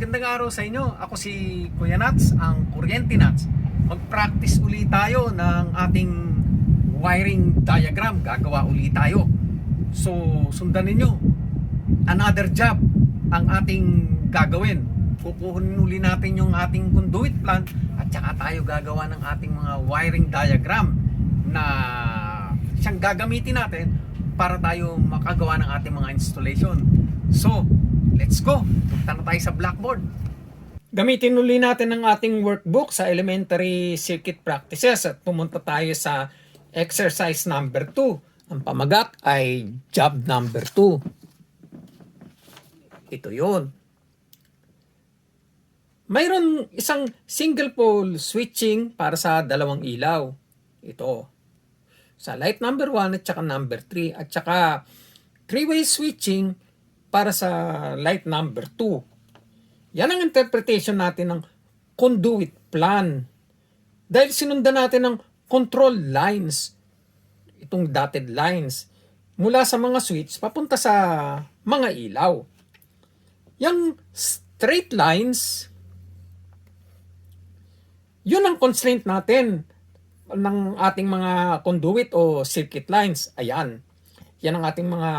Magandang araw sa inyo. Ako si Kuya Nats, ang Kuryente Nats. Mag-practice uli tayo ng ating wiring diagram. Gagawa uli tayo. So, sundan ninyo. Another job ang ating gagawin. Kukunin uli natin yung ating conduit plan at saka tayo gagawa ng ating mga wiring diagram na siyang gagamitin natin para tayo makagawa ng ating mga installation. So, let's go! Punta na tayo sa blackboard. Gamitin uli natin ang ating workbook sa elementary circuit practices at pumunta tayo sa exercise number 2. Ang pamagat ay job number 2. Ito yun. Mayroon isang single pole switching para sa dalawang ilaw. Ito. Sa light number 1 at saka number 3 at saka three-way switching para sa light number 2. Yan ang interpretation natin ng conduit plan. Dahil sinundan natin ng control lines, itong dotted lines, mula sa mga switch papunta sa mga ilaw. Yung straight lines, yun ang constraint natin ng ating mga conduit o circuit lines. Ayan. Yan ang ating mga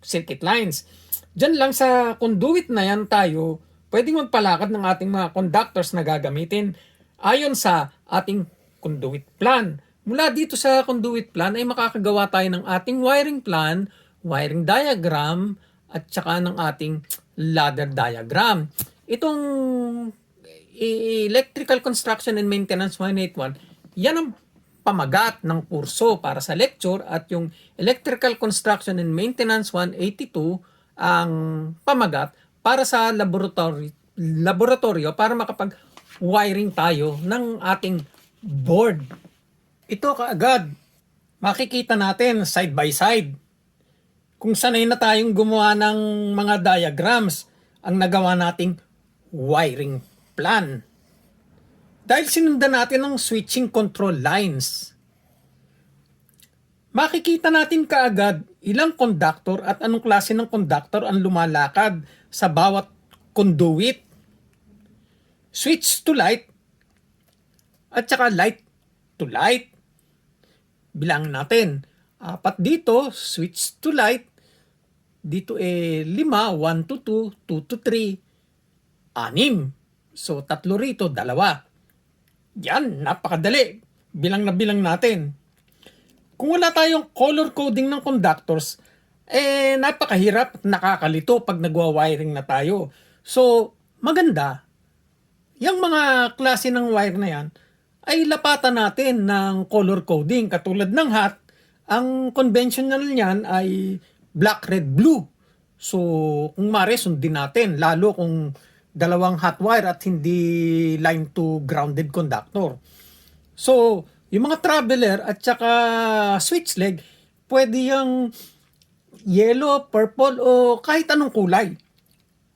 circuit lines. Diyan lang sa conduit na yan tayo pwedeng magpalakad ng ating mga conductors na gagamitin ayon sa ating conduit plan. Mula dito sa conduit plan ay makakagawa tayo ng ating wiring plan, wiring diagram, at saka ng ating ladder diagram. Itong Electrical Construction and Maintenance 181, yan ang pamagat ng kurso para sa lecture at yung Electrical Construction and Maintenance 182 ang pamagat para sa laboratorio para makapag-wiring tayo ng ating board. Ito kaagad, makikita natin side by side. Kung sanay na tayong gumawa ng mga diagrams, ang nagawa nating wiring plan. Dahil sinundan natin ang switching control lines, makikita natin kaagad ilang conductor at anong klase ng conductor ang lumalakad sa bawat conduit. Switch to light at saka light to light. Bilangin natin. 4 dito, switch to light. Dito 5, 1 to 2, 2 to 3, 6. So 3 rito, 2. Yan, napakadali. Bilang na bilang natin. Kung wala tayong color coding ng conductors, napakahirap, nakakalito pag nagwa-wiring na tayo. So, maganda. Yung mga klase ng wire na yan, ay lapatan natin ng color coding. Katulad ng hat, ang conventional niyan ay black, red, blue. So, kung mare, sundin natin. Lalo kung dalawang hot wire at hindi line to grounded conductor. So, yung mga traveler at saka switch leg, pwede yung yellow, purple o kahit anong kulay.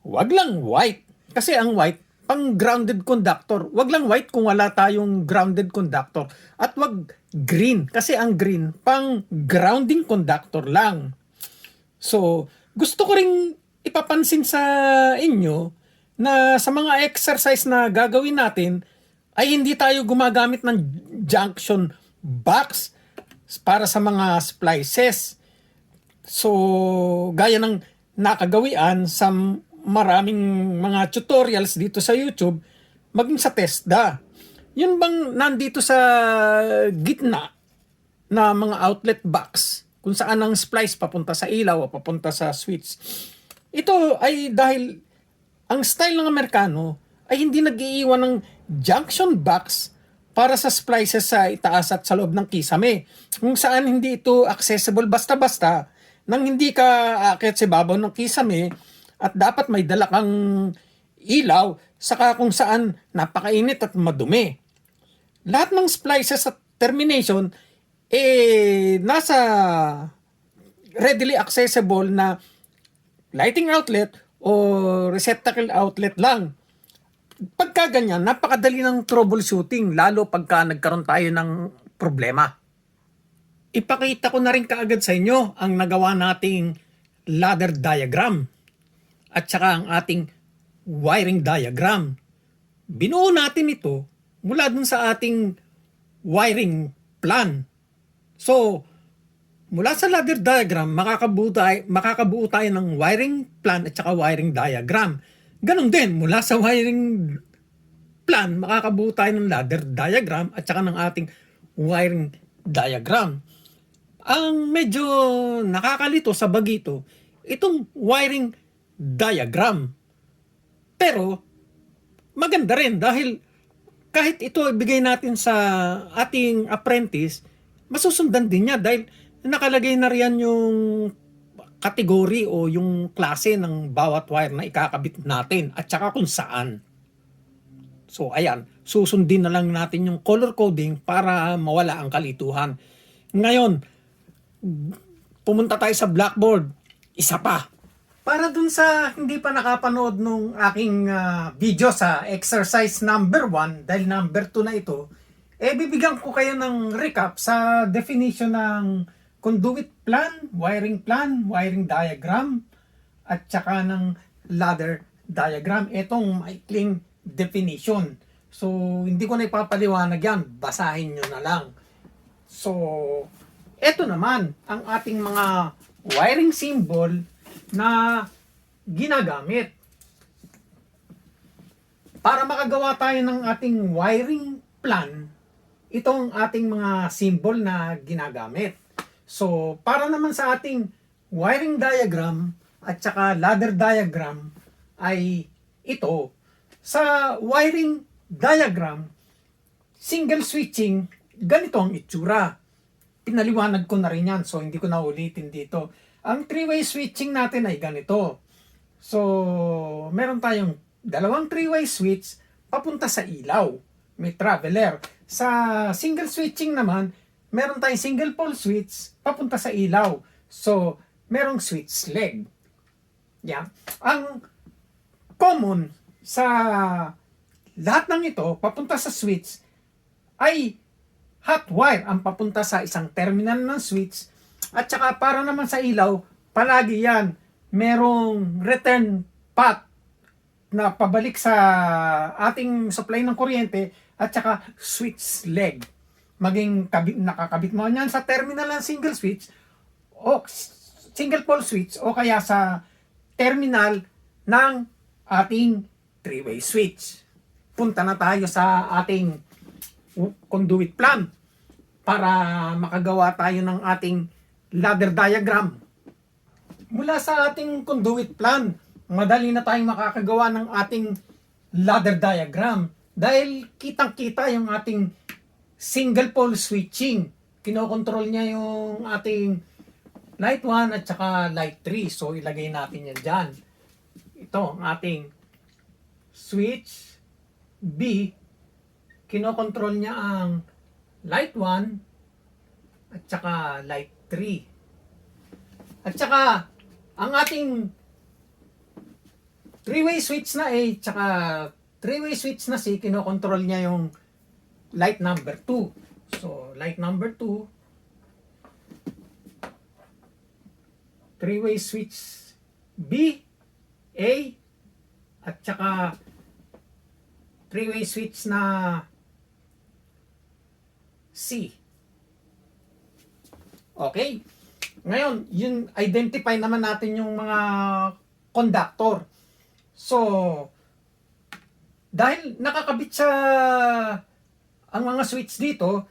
Wag lang white. Kasi ang white, pang grounded conductor. Wag lang white kung wala tayong grounded conductor. At wag green. Kasi ang green, pang grounding conductor lang. So, gusto ko ring ipapansin sa inyo na sa mga exercise na gagawin natin ay hindi tayo gumagamit ng junction box para sa mga splices. So, gaya ng nakagawian sa maraming mga tutorials dito sa YouTube, maging sa TESDA. Yun bang nandito sa gitna na mga outlet box kung saan ang splice papunta sa ilaw o papunta sa switch. Ito ay dahil ang style ng Amerikano ay hindi nag-iiwan ng junction box para sa splices sa itaas at sa loob ng kisame. Kung saan hindi ito accessible basta-basta nang hindi ka aakyat sa babaw ng kisame at dapat may dala kang ilaw saka kung saan napakainit at madumi. Lahat ng splices at termination nasa readily accessible na lighting outlet o receptacle outlet lang. Pagka ganyan, napakadali ng troubleshooting, lalo pagka nagkaroon tayo ng problema. Ipakita ko na rin kaagad sa inyo ang nagawa nating ladder diagram at saka ang ating wiring diagram. Binuo natin ito mula dun sa ating wiring plan. So, mula sa ladder diagram, makakabuo tayo ng wiring plan at saka wiring diagram. Ganon din, mula sa wiring plan, makakabuo tayo ng ladder diagram at saka ng ating wiring diagram. Ang medyo nakakalito sa bagito, itong wiring diagram. Pero, maganda rin dahil kahit ito ibigay natin sa ating apprentice, masusundan din niya dahil nakalagay na riyan yung kategory o yung klase ng bawat wire na ikakabit natin at saka kung saan. So ayan, susundin na lang natin yung color coding para mawala ang kalituhan. Ngayon, pumunta tayo sa blackboard. Isa pa. Para dun sa hindi pa nakapanood nung aking video sa exercise number 1, dahil number 2 na ito, bibigyan ko kayo ng recap sa definition ng conduit plan, wiring diagram, at saka ng ladder diagram. Itong maikling definition. So, hindi ko na ipapaliwanag yan. Basahin nyo na lang. So, ito naman ang ating mga wiring symbol na ginagamit. Para makagawa tayo ng ating wiring plan, itong ating mga symbol na ginagamit. So, para naman sa ating wiring diagram at saka ladder diagram ay ito. Sa wiring diagram, single switching, ganito ang itsura. Pinaliwanag ko na rin yan, so hindi ko na ulitin dito. Ang three-way switching natin ay ganito. So, meron tayong dalawang three-way switch papunta sa ilaw. May traveler. Sa single switching naman, meron tayong single pole switch papunta sa ilaw. So, merong switch leg. Yeah. Ang common sa lahat ng ito, papunta sa switch, ay hot wire ang papunta sa isang terminal ng switch. At saka para naman sa ilaw, palagi yan, merong return path na pabalik sa ating supply ng kuryente at saka switch leg. Maging nakakabit mo yan sa terminal ng single switch o single pole switch o kaya sa terminal ng ating three-way switch. Punta na tayo sa ating conduit plan para makagawa tayo ng ating ladder diagram. Mula sa ating conduit plan, madali na tayong makakagawa ng ating ladder diagram dahil kitang-kita yung ating single pole switching. Kinokontrol niya yung ating light 1 at saka light 3. So ilagay natin yan dyan. Ito ang ating switch B. Kinokontrol niya ang light 1 at saka light 3. At saka ang ating three-way switch na A tsaka three-way switch na C, kinokontrol niya yung light number 2. So, light number 2, three-way switch B, A, at saka three-way switch na C. Okay? Ngayon, yun, identify naman natin yung mga conductor. So, dahil nakakabit sa ang mga switch dito,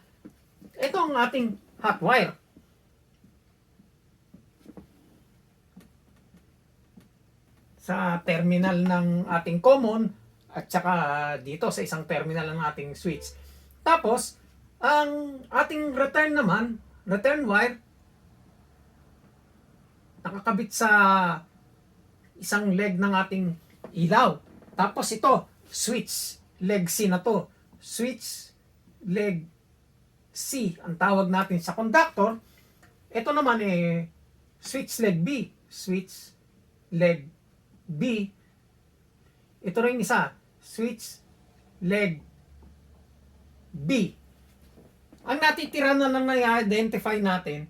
ito ang ating hot wire. Sa terminal ng ating common at saka dito sa isang terminal ng ating switch. Tapos, ang ating return naman, return wire, nakakabit sa isang leg ng ating ilaw. Tapos ito, switch leg C na to. Switch leg C ang tawag natin sa conductor. Ito naman switch leg B. Switch leg B. Ito rin isa, switch leg B. Ang natitira na lang na-identify natin,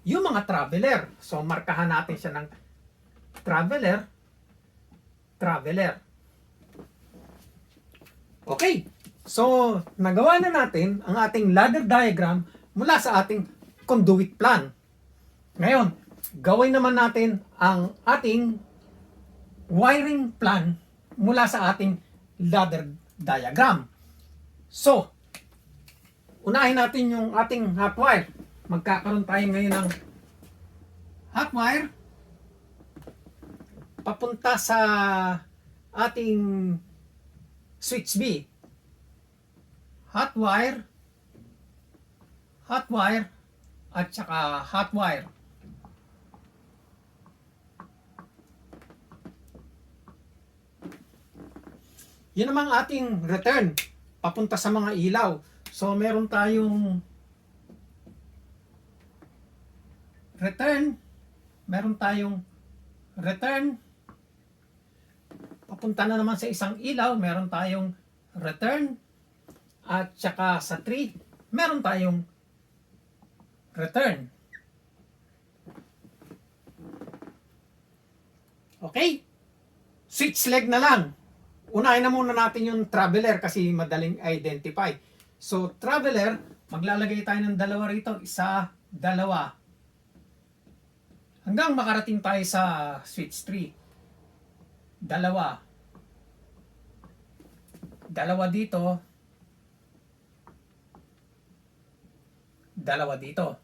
yung mga traveler. So, markahan natin siya ng traveler, traveler. Okay, so nagawa na natin ang ating ladder diagram mula sa ating conduit plan. Ngayon, gawin naman natin ang ating wiring plan mula sa ating ladder diagram. So, unahin natin yung ating hot wire. Magkakaroon tayo ngayon ng hot wire papunta sa ating switch B. Hot wire, at saka hot wire. Yun namang ating return papunta sa mga ilaw. So meron tayong return, papunta na naman sa isang ilaw, meron tayong return, at saka sa 3 meron tayong return. Okay, switch leg na lang. Unahin na muna natin yung traveler kasi madaling identify. So traveler, maglalagay tayo ng dalawa rito, isa, dalawa, hanggang makarating tayo sa switch 3. Dalawa dito, dalawa dito.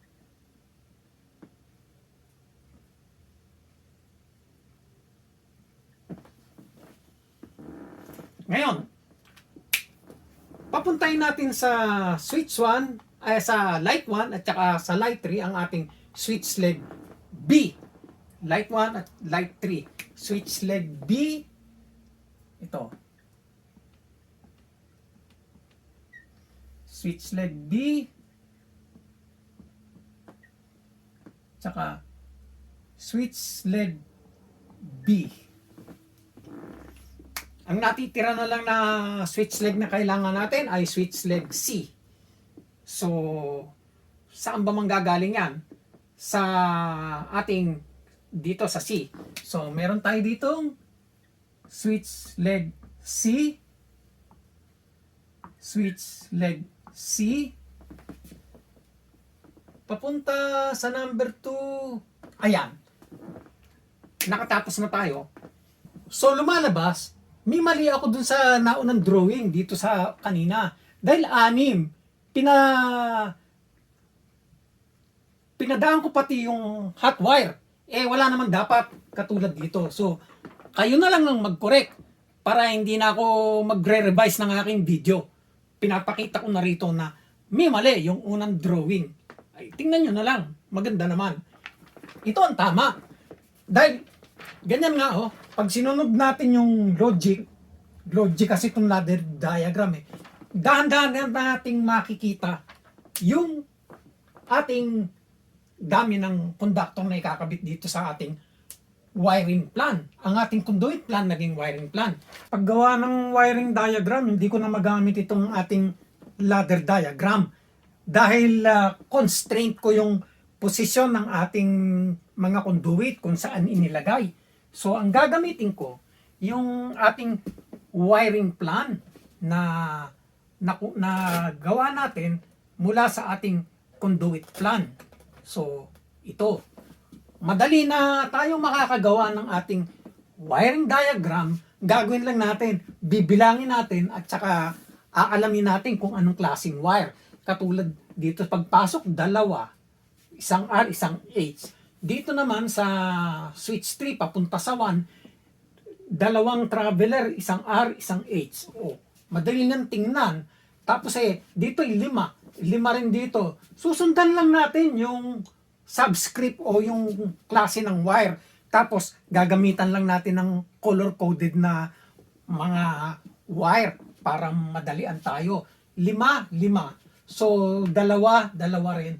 Ngayon, papuntahin natin sa switch 1, sa light 1 at saka sa light 3 ang ating switch leg B. Light 1 at light 3. Switch leg B, ito. Switch leg B, tsaka switch leg B. Ang natitira na lang na switch leg na kailangan natin ay switch leg C. So, saan ba manggagaling yan? Sa ating dito sa C. So, meron tayo ditong switch leg C, switch leg C, papunta sa number 2. Ayan. Nakatapos na tayo. So, lumalabas, may mali ako dun sa naunang drawing dito sa kanina. Dahil 6, pinadaan ko pati yung hot wire. Wala naman dapat katulad dito. So, kayo na lang ang mag-correct para hindi na ako magre-revise ng aking video. Pinapakita ko na rito na may mali yung unang drawing. Ay, tingnan nyo na lang. Maganda naman. Ito ang tama. Dahil, ganyan nga pag sinunod natin yung logic kasi itong ladder diagram dahan-dahan nating makikita yung ating dami ng conductor na ikakabit dito sa ating wiring plan. Ang ating conduit plan naging wiring plan. Paggawa ng wiring diagram, hindi ko na magamit itong ating ladder diagram dahil constraint ko yung posisyon ng ating mga conduit kung saan inilagay. So ang gagamitin ko yung ating wiring plan na gawa natin mula sa ating conduit plan. So ito, madali na tayo makakagawa ng ating wiring diagram. Gagawin lang natin, bibilangin natin at saka aalamin natin kung anong klaseng wire. Katulad dito pagpasok, 2, isang R, isang H. Dito naman sa switch 3 papunta sa 1, 2 traveler, isang R, isang H. Madali nang tingnan. Tapos dito 5 rin dito. Susundan lang natin yung subscript o yung klase ng wire. Tapos gagamitan lang natin ng color-coded na mga wire para madalian tayo. 5. So 2 rin.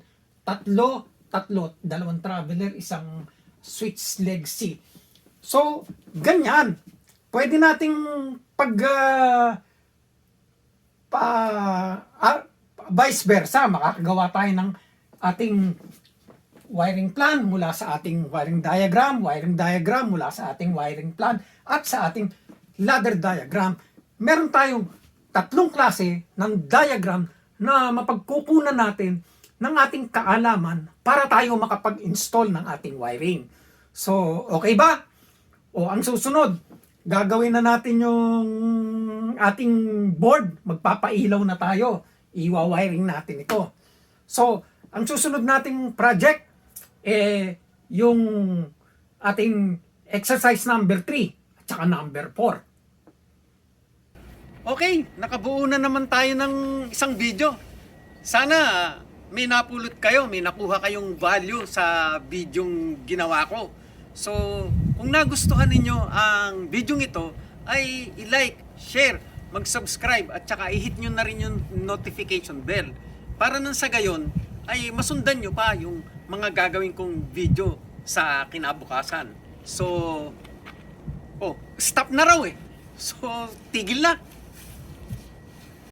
3, 2 traveler, isang switch leg C. So ganyan. Pwede nating vice versa, makakagawa tayo ng ating wiring plan mula sa ating wiring diagram mula sa ating wiring plan, at sa ating ladder diagram. Meron tayong tatlong klase ng diagram na mapagkukunan natin ng ating kaalaman para tayo makapag-install ng ating wiring. So, okay ba? O ang susunod, gagawin na natin yung ating board. Magpapailaw na tayo. Iwa-wiring natin ito. So, ang susunod nating project, yung ating exercise number 3 at saka number 4. Okay, nakabuo na naman tayo ng isang video. Sana may napulot kayo, may nakuha kayong value sa videong ginawa ko. So, kung nagustuhan ninyo ang videong ito, ay i-like, share, mag-subscribe at saka i-hit nyo na rin yung notification bell. Para nang sa gayon, ay masundan nyo pa yung mga gagawin kong video sa kinabukasan. So, stop na raw eh. So, tigil na.